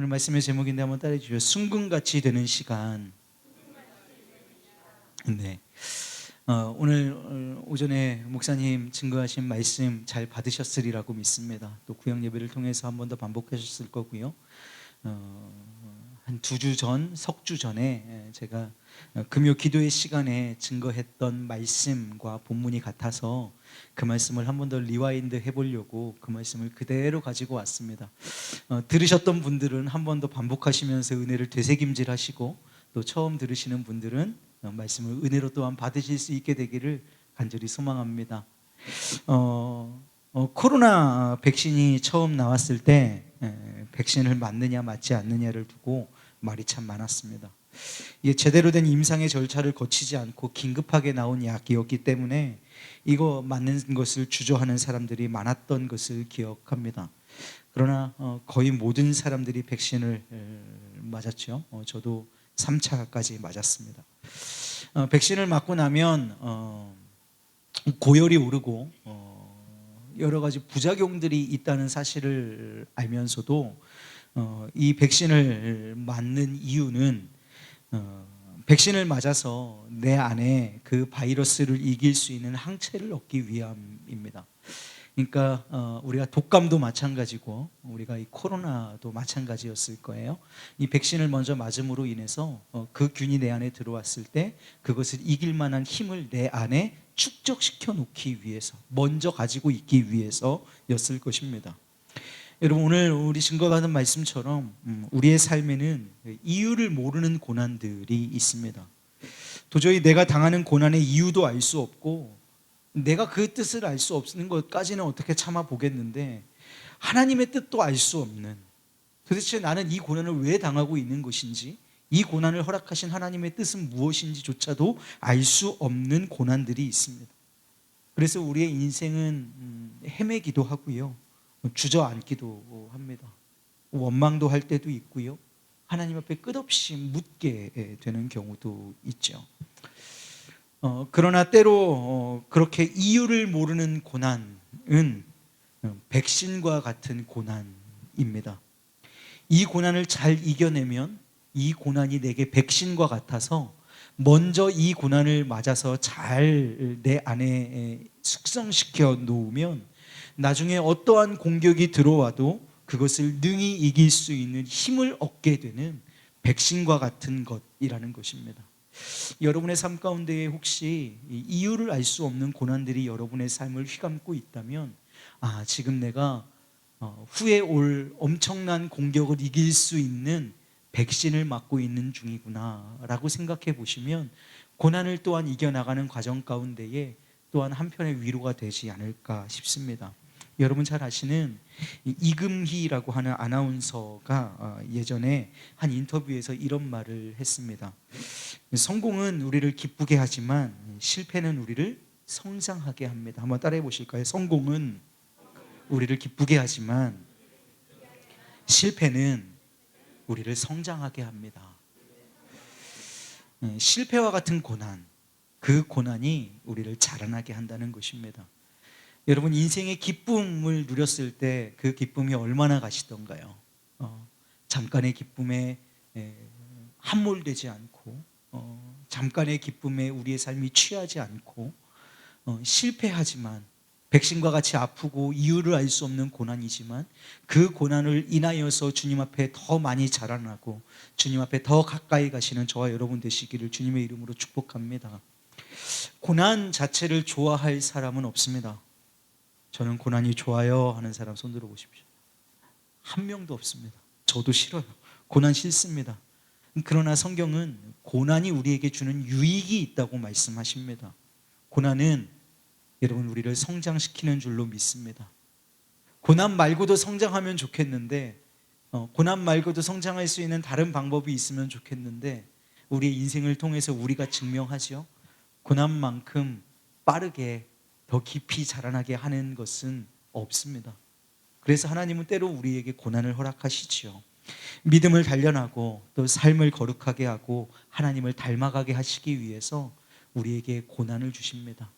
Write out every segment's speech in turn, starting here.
오늘 말씀의 제목인데 한번 따라해 주시죠. 순금같이 되는 시간. 네. 오늘 오전에 목사님 증거하신 말씀 잘 받으셨으리라고 믿습니다. 또 구역 예배를 통해서 한 번 더 반복하셨을 거고요. 한 2주 전, 석주 전에 제가 금요 기도의 시간에 증거했던 말씀과 본문이 같아서 그 말씀을 한 번 더 리와인드 해보려고 그 말씀을 그대로 가지고 왔습니다. 들으셨던 분들은 한 번 더 반복하시면서 은혜를 되새김질하시고, 또 처음 들으시는 분들은 말씀을 은혜로 또한 받으실 수 있게 되기를 간절히 소망합니다. 코로나 백신이 처음 나왔을 때 백신을 맞느냐 맞지 않느냐를 두고 말이 참 많았습니다. 이게 제대로 된 임상의 절차를 거치지 않고 긴급하게 나온 약이었기 때문에 이거 맞는 것을 주저하는 사람들이 많았던 것을 기억합니다. 그러나 거의 모든 사람들이 백신을 맞았죠. 저도 3차까지 맞았습니다. 백신을 맞고 나면 고열이 오르고 여러 가지 부작용들이 있다는 사실을 알면서도 이 백신을 맞는 이유는 백신을 맞아서 내 안에 그 바이러스를 이길 수 있는 항체를 얻기 위함입니다. 그러니까 우리가 독감도 마찬가지고 우리가 이 코로나도 마찬가지였을 거예요. 이 백신을 먼저 맞음으로 인해서 그 균이 내 안에 들어왔을 때 그것을 이길 만한 힘을 내 안에 축적시켜 놓기 위해서, 먼저 가지고 있기 위해서였을 것입니다. 여러분, 오늘 우리 증거받은 말씀처럼 우리의 삶에는 이유를 모르는 고난들이 있습니다. 도저히 내가 당하는 고난의 이유도 알 수 없고 내가 그 뜻을 알 수 없는 것까지는 어떻게 참아 보겠는데, 하나님의 뜻도 알 수 없는, 도대체 나는 이 고난을 왜 당하고 있는 것인지, 이 고난을 허락하신 하나님의 뜻은 무엇인지조차도 알 수 없는 고난들이 있습니다. 그래서 우리의 인생은 헤매기도 하고요, 주저앉기도 합니다. 원망도 할 때도 있고요, 하나님 앞에 끝없이 묻게 되는 경우도 있죠. 그러나 때로 그렇게 이유를 모르는 고난은 백신과 같은 고난입니다. 이 고난을 잘 이겨내면 이 고난이 내게 백신과 같아서 먼저 이 고난을 맞아서 잘 내 안에 숙성시켜 놓으면 나중에 어떠한 공격이 들어와도 그것을 능히 이길 수 있는 힘을 얻게 되는 백신과 같은 것이라는 것입니다. 여러분의 삶 가운데 혹시 이유를 알 수 없는 고난들이 여러분의 삶을 휘감고 있다면, 지금 내가 후에 올 엄청난 공격을 이길 수 있는 백신을 맞고 있는 중이구나 라고 생각해 보시면 고난을 또한 이겨나가는 과정 가운데에 또한 한편의 위로가 되지 않을까 싶습니다. 여러분 잘 아시는 이금희라고 하는 아나운서가 예전에 한 인터뷰에서 이런 말을 했습니다. 성공은 우리를 기쁘게 하지만 실패는 우리를 성장하게 합니다. 한번 따라해 보실까요? 성공은 우리를 기쁘게 하지만 실패는 우리를 성장하게 합니다. 실패와 같은 고난, 그 고난이 우리를 자라나게 한다는 것입니다. 여러분, 인생의 기쁨을 누렸을 때 그 기쁨이 얼마나 가시던가요? 잠깐의 기쁨에 함몰되지 않고, 잠깐의 기쁨에 우리의 삶이 취하지 않고, 실패하지만 백신과 같이 아프고 이유를 알 수 없는 고난이지만 그 고난을 인하여서 주님 앞에 더 많이 자라나고 주님 앞에 더 가까이 가시는 저와 여러분 되시기를 주님의 이름으로 축복합니다. 고난 자체를 좋아할 사람은 없습니다. 저는 고난이 좋아요 하는 사람 손 들어 보십시오. 한 명도 없습니다. 저도 싫어요. 고난 싫습니다. 그러나 성경은 고난이 우리에게 주는 유익이 있다고 말씀하십니다. 고난은 여러분 우리를 성장시키는 줄로 믿습니다. 고난 말고도 성장하면 좋겠는데, 고난 말고도 성장할 수 있는 다른 방법이 있으면 좋겠는데, 우리의 인생을 통해서 우리가 증명하죠. 고난만큼 빠르게 더 깊이 자라나게 하는 것은 없습니다. 그래서 하나님은 때로 우리에게 고난을 허락하시지요. 믿음을 단련하고 또 삶을 거룩하게 하고 하나님을 닮아가게 하시기 위해서 우리에게 고난을 주십니다.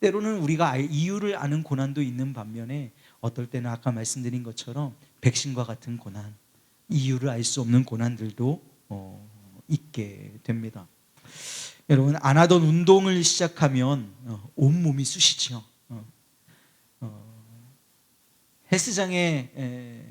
때로는 우리가 이유를 아는 고난도 있는 반면에 어떨 때는 아까 말씀드린 것처럼 백신과 같은 고난, 이유를 알 수 없는 고난들도 있게 됩니다. 여러분, 안 하던 운동을 시작하면 온몸이 쑤시죠. 헬스장에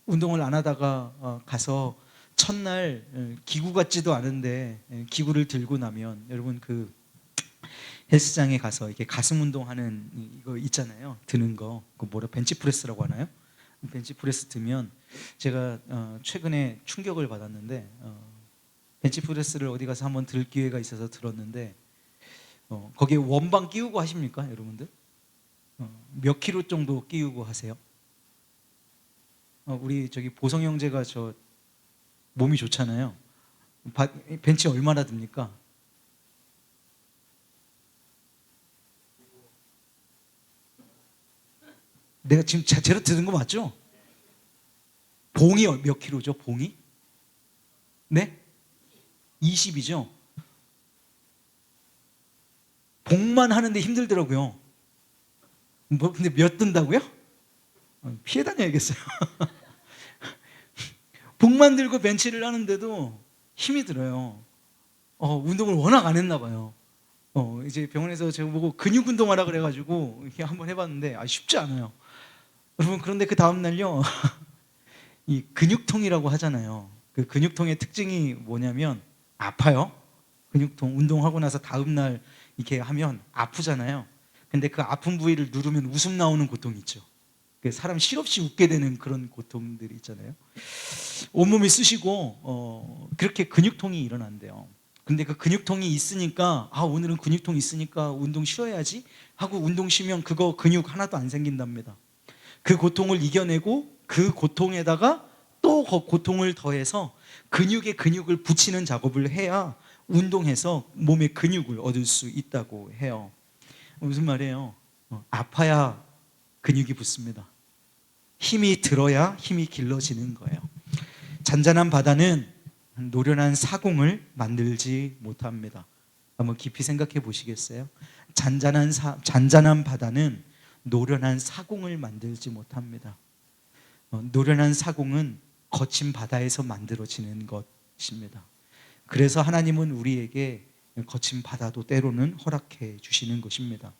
운동을 안 하다가 가서 첫날 기구 같지도 않은데 기구를 들고 나면, 여러분 그 헬스장에 가서 이렇게 가슴 운동하는 이거 있잖아요. 드는 거, 그 뭐라 벤치프레스라고 하나요? 벤치프레스 들면 제가 최근에 충격을 받았는데, 벤치프레스를 어디 가서 한번 들 기회가 있어서 들었는데, 거기에 원방 끼우고 하십니까, 여러분들? 몇 킬로 정도 끼우고 하세요? 우리 저기 보성 형제가 저 몸이 좋잖아요. 벤치 얼마나 듭니까? 내가 지금 제대로 들은 거 맞죠? 봉이 몇 킬로죠? 봉이? 네? 20이죠? 봉만 하는데 힘들더라고요. 근데 몇 든다고요? 피해 다녀야겠어요. 봉만 들고 벤치를 하는데도 힘이 들어요. 운동을 워낙 안 했나 봐요. 이제 병원에서 제가 보고 근육 운동하라 그래가지고 이렇게 한번 해봤는데 쉽지 않아요. 여러분, 그런데 그 다음날요, 이 근육통이라고 하잖아요. 그 근육통의 특징이 뭐냐면 아파요. 근육통, 운동하고 나서 다음날 이렇게 하면 아프잖아요. 근데 그 아픈 부위를 누르면 웃음 나오는 고통이 있죠. 사람 실없이 웃게 되는 그런 고통들이 있잖아요. 온몸이 쑤시고 그렇게 근육통이 일어난대요. 근데 그 근육통이 있으니까 오늘은 근육통이 있으니까 운동 쉬어야지 하고 운동 쉬면 그거 근육 하나도 안 생긴답니다. 그 고통을 이겨내고 그 고통에다가 또 그 고통을 더해서 근육에 근육을 붙이는 작업을 해야 운동해서 몸의 근육을 얻을 수 있다고 해요. 무슨 말이에요? 아파야 근육이 붙습니다. 힘이 들어야 힘이 길러지는 거예요. 잔잔한 바다는 노련한 사공을 만들지 못합니다. 한번 깊이 생각해 보시겠어요? 잔잔한 바다는 노련한 사공을 만들지 못합니다. 노련한 사공은 거친 바다에서 만들어지는 것입니다. 그래서 하나님은 우리에게 거친 바다도 때로는 허락해 주시는 것입니다.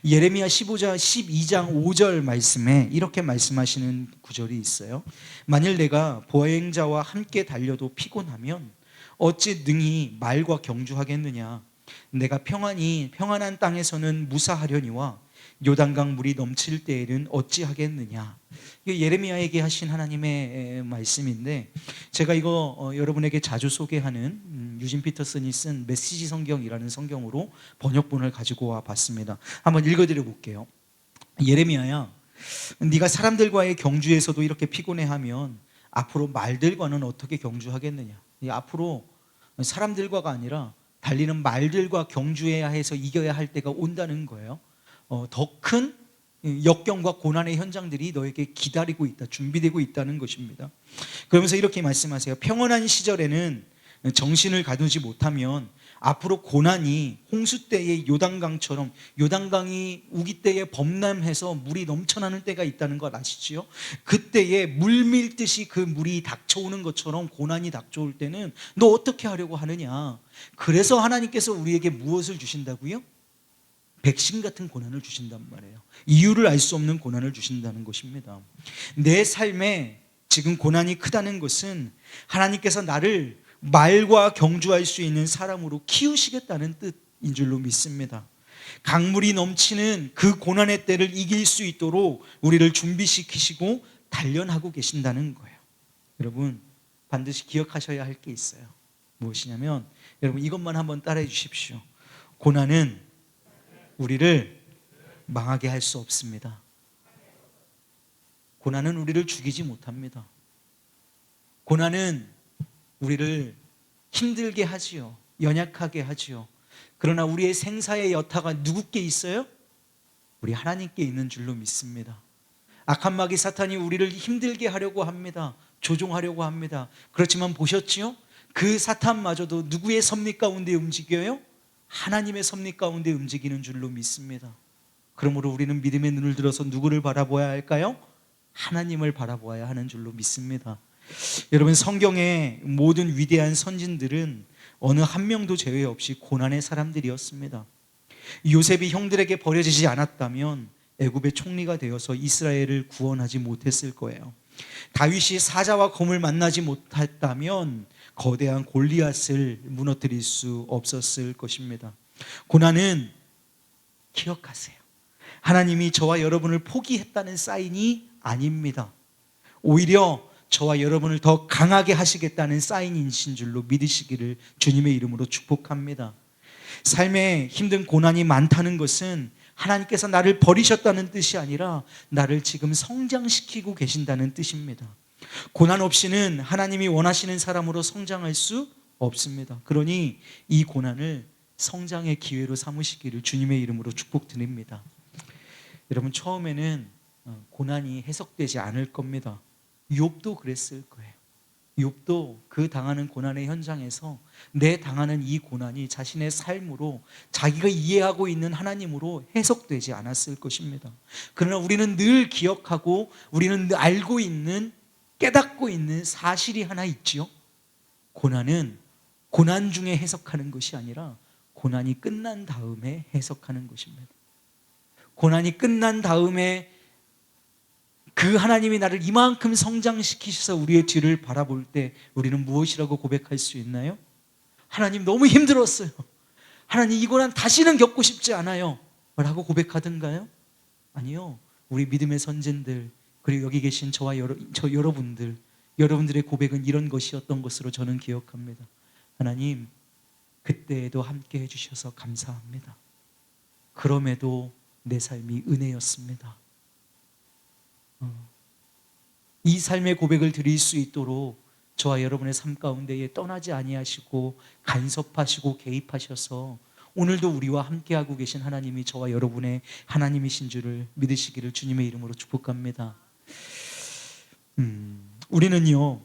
예레미야 12장 5절 말씀에 이렇게 말씀하시는 구절이 있어요. 만일 내가 보행자와 함께 달려도 피곤하면 어찌 능히 말과 경주하겠느냐. 내가 평안한 땅에서는 무사하려니와 요단강 물이 넘칠 때에는 어찌하겠느냐. 이게 예레미야에게 하신 하나님의 말씀인데, 제가 이거 여러분에게 자주 소개하는 유진 피터슨이 쓴 메시지 성경이라는 성경으로 번역본을 가지고 와 봤습니다. 한번 읽어드려 볼게요. 예레미야야, 네가 사람들과의 경주에서도 이렇게 피곤해하면 앞으로 말들과는 어떻게 경주하겠느냐. 앞으로 사람들과가 아니라 달리는 말들과 경주해야 해서 이겨야 할 때가 온다는 거예요. 더 큰 역경과 고난의 현장들이 너에게 기다리고 있다, 준비되고 있다는 것입니다. 그러면서 이렇게 말씀하세요. 평온한 시절에는 정신을 가두지 못하면 앞으로 고난이 홍수 때의 요단강처럼, 요단강이 우기 때에 범람해서 물이 넘쳐나는 때가 있다는 걸 아시지요? 그때에 물 밀듯이 그 물이 닥쳐오는 것처럼 고난이 닥쳐올 때는 너 어떻게 하려고 하느냐. 그래서 하나님께서 우리에게 무엇을 주신다고요? 백신 같은 고난을 주신단 말이에요. 이유를 알 수 없는 고난을 주신다는 것입니다. 내 삶에 지금 고난이 크다는 것은 하나님께서 나를 말과 경주할 수 있는 사람으로 키우시겠다는 뜻인 줄로 믿습니다. 강물이 넘치는 그 고난의 때를 이길 수 있도록 우리를 준비시키시고 단련하고 계신다는 거예요. 여러분, 반드시 기억하셔야 할 게 있어요. 무엇이냐면, 여러분 이것만 한번 따라해 주십시오. 고난은 우리를 망하게 할 수 없습니다. 고난은 우리를 죽이지 못합니다. 고난은 우리를 힘들게 하지요. 연약하게 하지요. 그러나 우리의 생사의 여타가 누구께 있어요? 우리 하나님께 있는 줄로 믿습니다. 악한 마귀 사탄이 우리를 힘들게 하려고 합니다. 조종하려고 합니다. 그렇지만 보셨지요? 그 사탄마저도 누구의 섭리 가운데 움직여요? 하나님의 섭리 가운데 움직이는 줄로 믿습니다. 그러므로 우리는 믿음의 눈을 들어서 누구를 바라보아야 할까요? 하나님을 바라보아야 하는 줄로 믿습니다. 여러분, 성경의 모든 위대한 선진들은 어느 한 명도 제외 없이 고난의 사람들이었습니다. 요셉이 형들에게 버려지지 않았다면 애굽의 총리가 되어서 이스라엘을 구원하지 못했을 거예요. 다윗이 사자와 검을 만나지 못했다면 거대한 골리앗을 무너뜨릴 수 없었을 것입니다. 고난은, 기억하세요, 하나님이 저와 여러분을 포기했다는 사인이 아닙니다. 오히려 저와 여러분을 더 강하게 하시겠다는 사인이신 줄로 믿으시기를 주님의 이름으로 축복합니다. 삶에 힘든 고난이 많다는 것은 하나님께서 나를 버리셨다는 뜻이 아니라 나를 지금 성장시키고 계신다는 뜻입니다. 고난 없이는 하나님이 원하시는 사람으로 성장할 수 없습니다. 그러니 이 고난을 성장의 기회로 삼으시기를 주님의 이름으로 축복드립니다. 여러분, 처음에는 고난이 해석되지 않을 겁니다. 욥도 그랬을 거예요. 욥도 그 당하는 고난의 현장에서 내 당하는 이 고난이 자신의 삶으로, 자기가 이해하고 있는 하나님으로 해석되지 않았을 것입니다. 그러나 우리는 늘 기억하고, 우리는 늘 알고 있는, 깨닫고 있는 사실이 하나 있지요. 고난은 고난 중에 해석하는 것이 아니라 고난이 끝난 다음에 해석하는 것입니다. 고난이 끝난 다음에 그 하나님이 나를 이만큼 성장시키셔서 우리의 뒤를 바라볼 때 우리는 무엇이라고 고백할 수 있나요? 하나님, 너무 힘들었어요. 하나님, 이 고난 다시는 겪고 싶지 않아요 라고 고백하던가요? 아니요. 우리 믿음의 선진들, 그리고 여기 계신 여러분들의 고백은 이런 것이었던 것으로 저는 기억합니다. 하나님, 그때에도 함께 해주셔서 감사합니다. 그럼에도 내 삶이 은혜였습니다. 이 삶의 고백을 드릴 수 있도록 저와 여러분의 삶 가운데에 떠나지 아니하시고 간섭하시고 개입하셔서 오늘도 우리와 함께하고 계신 하나님이 저와 여러분의 하나님이신 줄을 믿으시기를 주님의 이름으로 축복합니다. 우리는요,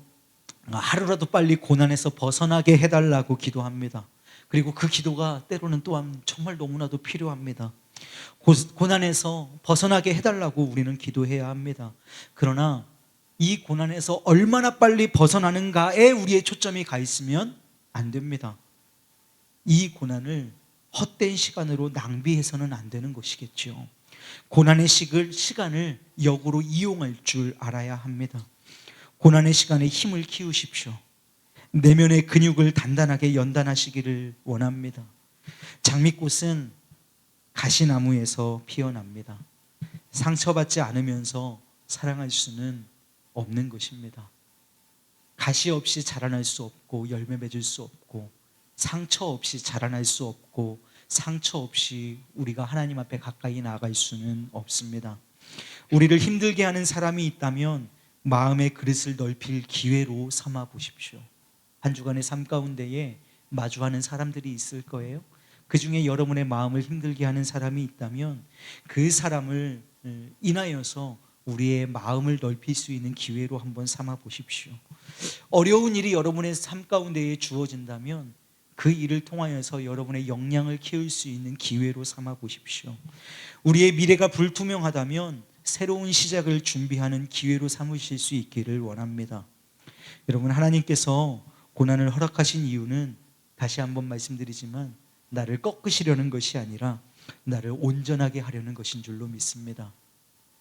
하루라도 빨리 고난에서 벗어나게 해달라고 기도합니다. 그리고 그 기도가 때로는 또한 정말 너무나도 필요합니다. 고난에서 벗어나게 해달라고 우리는 기도해야 합니다. 그러나 이 고난에서 얼마나 빨리 벗어나는가에 우리의 초점이 가 있으면 안 됩니다. 이 고난을 헛된 시간으로 낭비해서는 안 되는 것이겠죠. 고난의 시간을 역으로 이용할 줄 알아야 합니다. 고난의 시간에 힘을 키우십시오. 내면의 근육을 단단하게 연단하시기를 원합니다. 장미꽃은 가시나무에서 피어납니다. 상처받지 않으면서 사랑할 수는 없는 것입니다. 가시 없이 자라날 수 없고 열매 맺을 수 없고, 상처 없이 자라날 수 없고, 상처 없이 우리가 하나님 앞에 가까이 나아갈 수는 없습니다. 우리를 힘들게 하는 사람이 있다면 마음의 그릇을 넓힐 기회로 삼아 보십시오. 한 주간의 삶 가운데에 마주하는 사람들이 있을 거예요. 그 중에 여러분의 마음을 힘들게 하는 사람이 있다면 그 사람을 인하여서 우리의 마음을 넓힐 수 있는 기회로 한번 삼아 보십시오. 어려운 일이 여러분의 삶 가운데에 주어진다면 그 일을 통하여서 여러분의 역량을 키울 수 있는 기회로 삼아 보십시오. 우리의 미래가 불투명하다면 새로운 시작을 준비하는 기회로 삼으실 수 있기를 원합니다. 여러분, 하나님께서 고난을 허락하신 이유는 다시 한번 말씀드리지만 나를 꺾으시려는 것이 아니라 나를 온전하게 하려는 것인 줄로 믿습니다.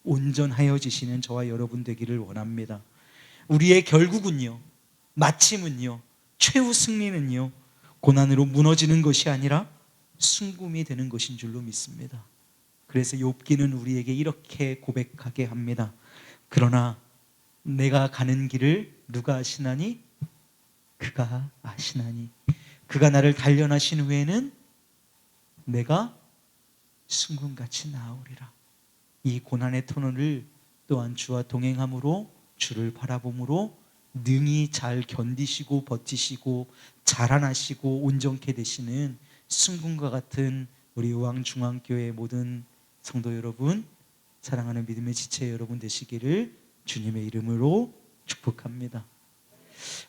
온전하여지시는 저와 여러분 되기를 원합니다. 우리의 결국은요, 마침은요, 최후 승리는요, 고난으로 무너지는 것이 아니라 순금이 되는 것인 줄로 믿습니다. 그래서 욥기는 우리에게 이렇게 고백하게 합니다. 그러나 내가 가는 길을 누가 아시나니? 그가 아시나니. 그가 나를 단련하신 후에는 내가 순금같이 나아오리라. 이 고난의 터널을 또한 주와 동행함으로, 주를 바라봄으로 능히 잘 견디시고 버티시고 자라나시고 온전케 되시는 순금과 같은 우리 의왕중앙교회 모든 성도 여러분, 사랑하는 믿음의 지체 여러분 되시기를 주님의 이름으로 축복합니다.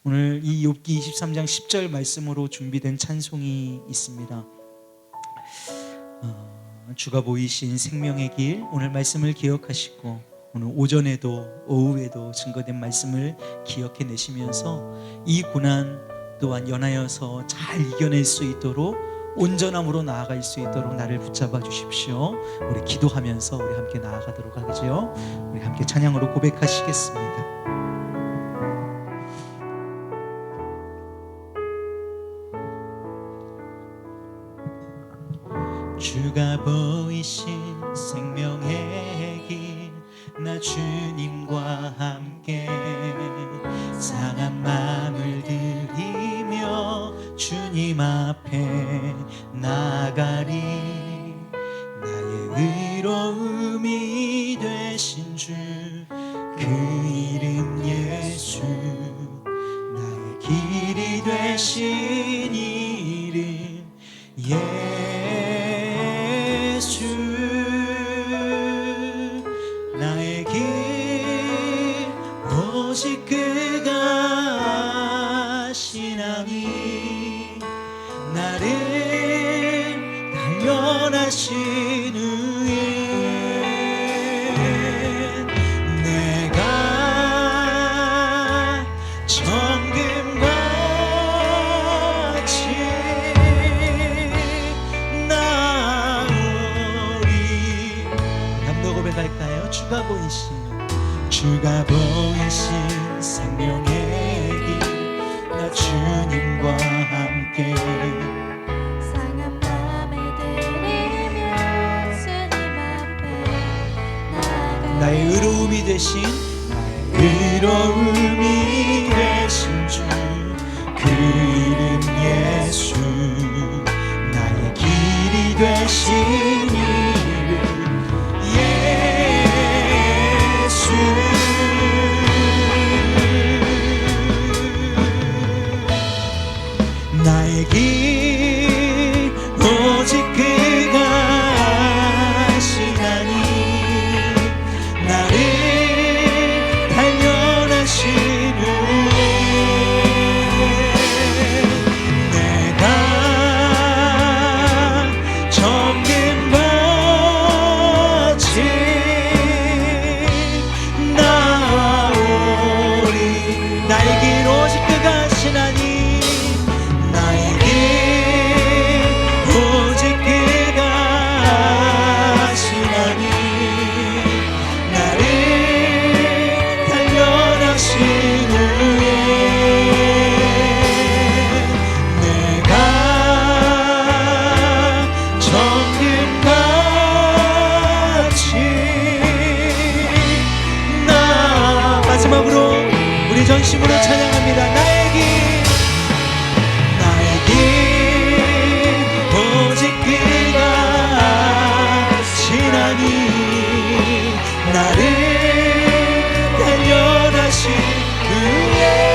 오늘 이 욥기 23장 10절 말씀으로 준비된 찬송이 있습니다. 주가 보이신 생명의 길, 오늘 말씀을 기억하시고 오늘 오전에도 오후에도 증거된 말씀을 기억해 내시면서 이 고난 또한 연하여서 잘 이겨낼 수 있도록 온전함으로 나아갈 수 있도록 나를 붙잡아 주십시오. 우리 기도하면서 우리 함께 나아가도록 하죠. 우리 함께 찬양으로 고백하시겠습니다. 주가 보이신 생명의 길 나 주님과 함께 상한 마음을 들이며 주님 앞에 나가리 나의 의로움이 되신 주 그 이름 예수 나의 길이 되신 이름 예수 나의 길 오직 그가 아시나니 나를 단련하신 후에 내가 정금같이 나오리. 감도 고백할까요? 주가 보이신 생명의 길 나 주님과 함께 상한 마음을 들이며 주님 앞에 나가리 나의 의로움이 되신 주 그 이름 예수 나의 길이 되신 이름 예수 나의 길 오직 그가 아시나니 나를 단련하신 후에 내가 정금같이 나오리 나의 길 오직 그가 아시나니 나의 길 오직 그가 아시나니 나를 단련하신 후에 내가 정금같이 마지막으로 우리 전심으로 찬양합니다. 나의 길 오직 그가 아시나니 나를 단련하신 후에